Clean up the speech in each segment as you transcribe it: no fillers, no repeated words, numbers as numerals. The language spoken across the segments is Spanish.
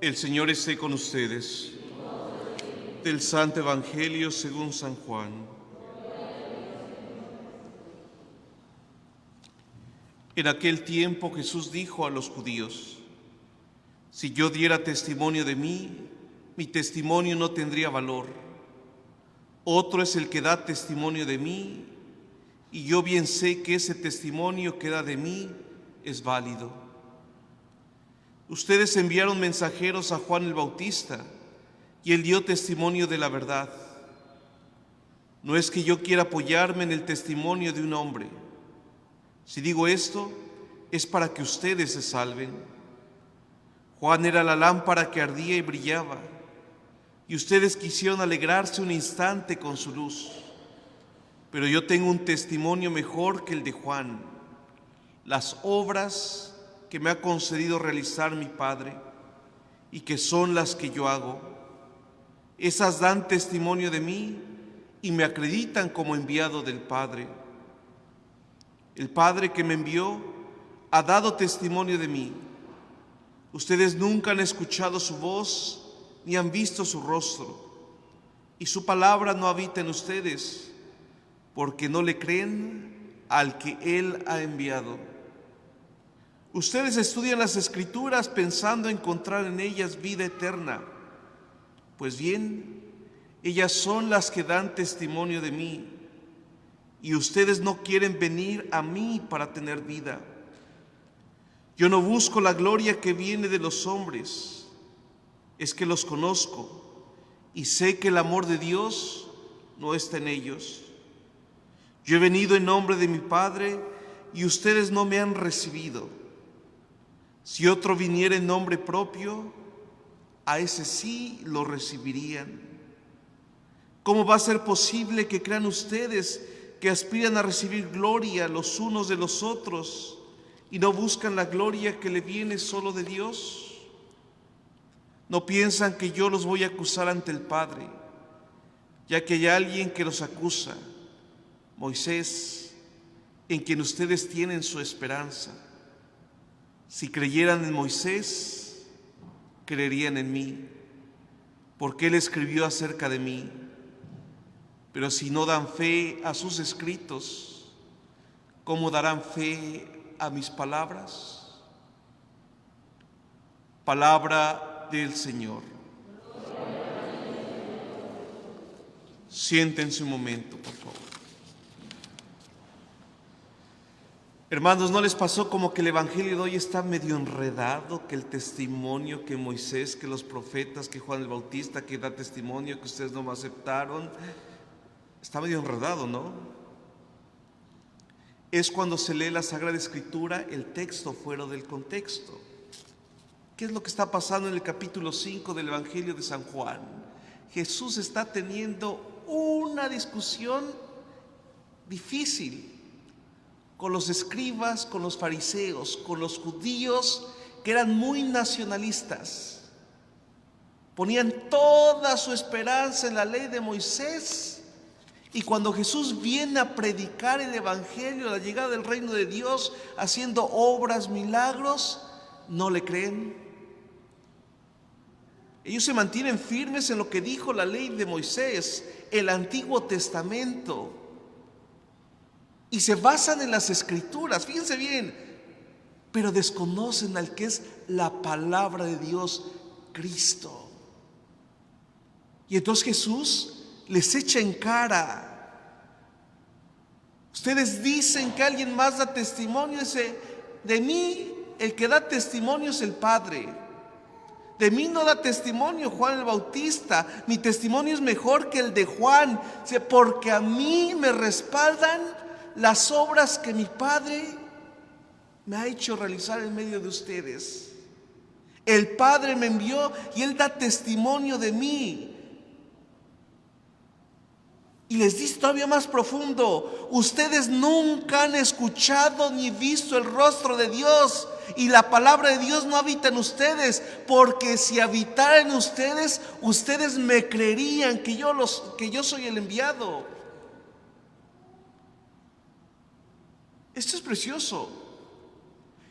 El Señor esté con ustedes. Del Santo Evangelio según San Juan. En aquel tiempo Jesús dijo a los judíos: si yo diera testimonio de mí, mi testimonio no tendría valor. Otro es el que da testimonio de mí, y yo bien sé que ese testimonio que da de mí es válido. Ustedes enviaron mensajeros a Juan el Bautista, y él dio testimonio de la verdad. No es que yo quiera apoyarme en el testimonio de un hombre. Si digo esto, es para que ustedes se salven. Juan era la lámpara que ardía y brillaba, y ustedes quisieron alegrarse un instante con su luz. Pero yo tengo un testimonio mejor que el de Juan: las obras que me ha concedido realizar mi Padre, y que son las que yo hago. Esas dan testimonio de mí y me acreditan como enviado del Padre. El Padre que me envió ha dado testimonio de mí. Ustedes nunca han escuchado su voz ni han visto su rostro, y su palabra no habita en ustedes, porque no le creen al que Él ha enviado. Ustedes estudian las Escrituras pensando encontrar en ellas vida eterna. Pues bien, ellas son las que dan testimonio de mí, y ustedes no quieren venir a mí para tener vida. Yo no busco la gloria que viene de los hombres, es que los conozco y sé que el amor de Dios no está en ellos. Yo he venido en nombre de mi Padre y ustedes no me han recibido. Si otro viniera en nombre propio, a ese sí lo recibirían. ¿Cómo va a ser posible que crean ustedes que aspiran a recibir gloria los unos de los otros y no buscan la gloria que le viene solo de Dios? No piensan que yo los voy a acusar ante el Padre, ya que hay alguien que los acusa, Moisés, en quien ustedes tienen su esperanza. Si creyeran en Moisés, creerían en mí, porque él escribió acerca de mí. Pero si no dan fe a sus escritos, ¿cómo darán fe a mis palabras? Palabra del Señor. Siéntense un momento, por favor. Hermanos, ¿no les pasó como que el Evangelio de hoy está medio enredado? Que el testimonio, que Moisés, que los profetas, que Juan el Bautista, que da testimonio, que ustedes no me aceptaron. Está medio enredado, ¿no? Es cuando se lee la Sagrada Escritura el texto fuera del contexto. ¿Qué es lo que está pasando en el capítulo 5 del Evangelio de San Juan? Jesús está teniendo una discusión difícil con los escribas, con los fariseos, con los judíos que eran muy nacionalistas. Ponían toda su esperanza en la ley de Moisés, y cuando Jesús viene a predicar el Evangelio, la llegada del reino de Dios, haciendo obras, milagros, no le creen. Ellos se mantienen firmes en lo que dijo la ley de Moisés, el Antiguo Testamento, y se basan en las Escrituras, fíjense bien, pero desconocen al que es la palabra de Dios, Cristo. Y entonces Jesús les echa en cara: ustedes dicen que alguien más da testimonio. Dice: de mí el que da testimonio es el Padre. De mí no da testimonio Juan el Bautista, mi testimonio es mejor que el de Juan. Dice: porque a mí me respaldan las obras que mi Padre me ha hecho realizar en medio de ustedes. El Padre me envió y Él da testimonio de mí. Y les dice todavía más profundo: ustedes nunca han escuchado ni visto el rostro de Dios, y la palabra de Dios no habita en ustedes, porque si habitara en ustedes, ustedes me creerían que yo soy el enviado. Esto es precioso.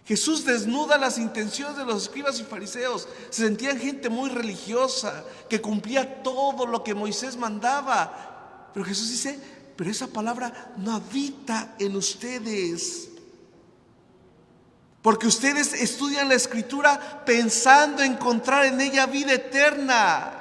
Jesús desnuda las intenciones de los escribas y fariseos. Se sentían gente muy religiosa, que cumplía todo lo que Moisés mandaba. Pero Jesús dice, pero esa palabra no habita en ustedes. Porque ustedes estudian la Escritura pensando encontrar en ella vida eterna.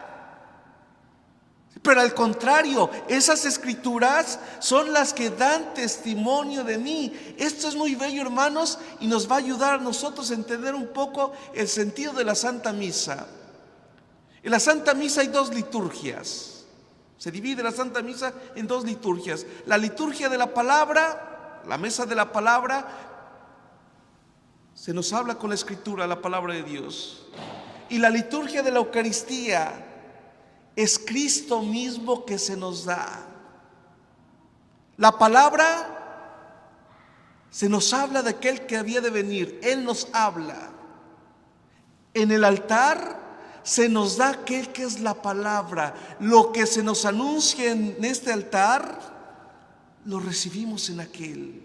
Pero al contrario, esas Escrituras son las que dan testimonio de mí. Esto es muy bello, hermanos, y nos va a ayudar a nosotros a entender un poco el sentido de la Santa Misa. En la Santa Misa hay dos liturgias. Se divide la Santa Misa en dos liturgias. La liturgia de la palabra, la mesa de la palabra, se nos habla con la Escritura, la palabra de Dios. Y la liturgia de la Eucaristía es Cristo mismo que se nos da. La palabra se nos habla de aquel que había de venir. Él nos habla. En el altar se nos da aquel que es la palabra. Lo que se nos anuncia en este altar, lo recibimos en aquel.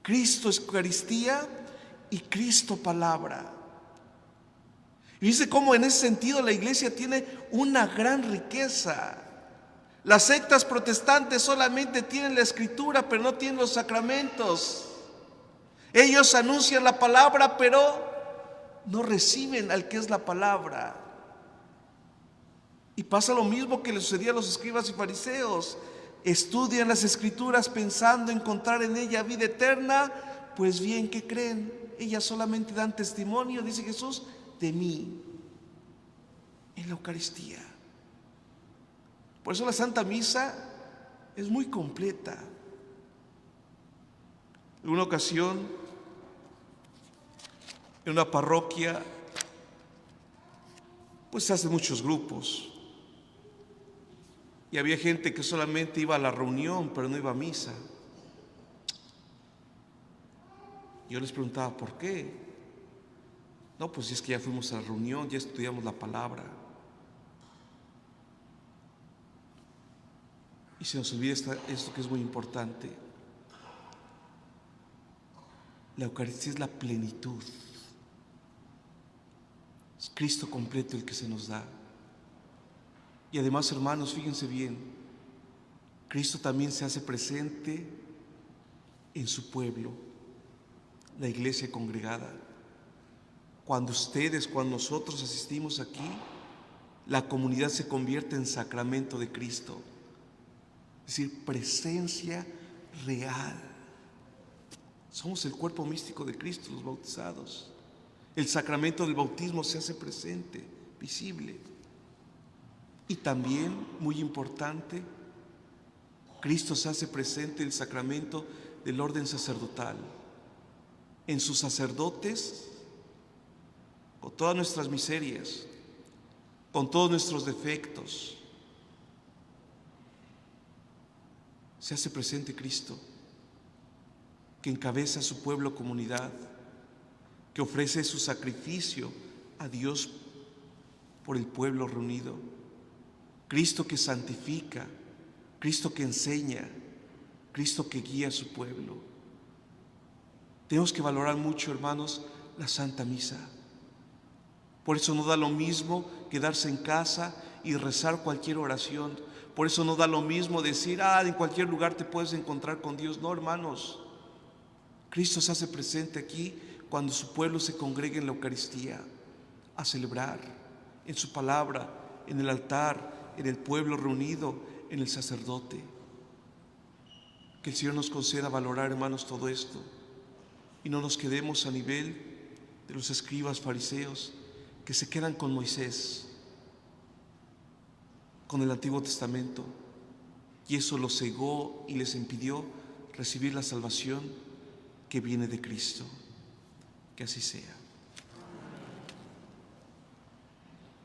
Cristo es Eucaristía y Cristo palabra. Y dice cómo en ese sentido la iglesia tiene una gran riqueza. Las sectas protestantes solamente tienen la Escritura, pero no tienen los sacramentos. Ellos anuncian la palabra, pero no reciben al que es la palabra. Y pasa lo mismo que le sucedía a los escribas y fariseos. Estudian las Escrituras pensando encontrar en ella vida eterna. Pues bien, ¿qué creen? Ellas solamente dan testimonio, dice Jesús, de mí en la Eucaristía. Por eso la Santa Misa es muy completa. En una ocasión, en una parroquia, pues se hacen muchos grupos. Y había gente que solamente iba a la reunión, pero no iba a misa. Yo les preguntaba, ¿por qué? No, pues es que ya fuimos a la reunión, ya estudiamos la palabra. Y se nos olvida esto que es muy importante. La Eucaristía es la plenitud. Es Cristo completo el que se nos da. Y además, hermanos, fíjense bien, Cristo también se hace presente en su pueblo, la iglesia congregada. Cuando nosotros asistimos aquí, la comunidad se convierte en sacramento de Cristo. Es decir, presencia real. Somos el cuerpo místico de Cristo, los bautizados. El sacramento del bautismo se hace presente, visible. Y también, muy importante, Cristo se hace presente en el sacramento del orden sacerdotal. En sus sacerdotes, con todas nuestras miserias, con todos nuestros defectos, se hace presente Cristo, que encabeza a su pueblo comunidad, que ofrece su sacrificio a Dios por el pueblo reunido. Cristo que santifica, Cristo que enseña, Cristo que guía a su pueblo. Tenemos que valorar mucho, hermanos, la Santa Misa. Por eso no da lo mismo quedarse en casa y rezar cualquier oración. Por eso no da lo mismo decir, en cualquier lugar te puedes encontrar con Dios. No, hermanos. Cristo se hace presente aquí cuando su pueblo se congrega en la Eucaristía a celebrar, en su palabra, en el altar, en el pueblo reunido, en el sacerdote. Que el Señor nos conceda valorar, hermanos, todo esto y no nos quedemos a nivel de los escribas fariseos que se quedan con Moisés, con el Antiguo Testamento, y eso los cegó y les impidió recibir la salvación que viene de Cristo. Que así sea.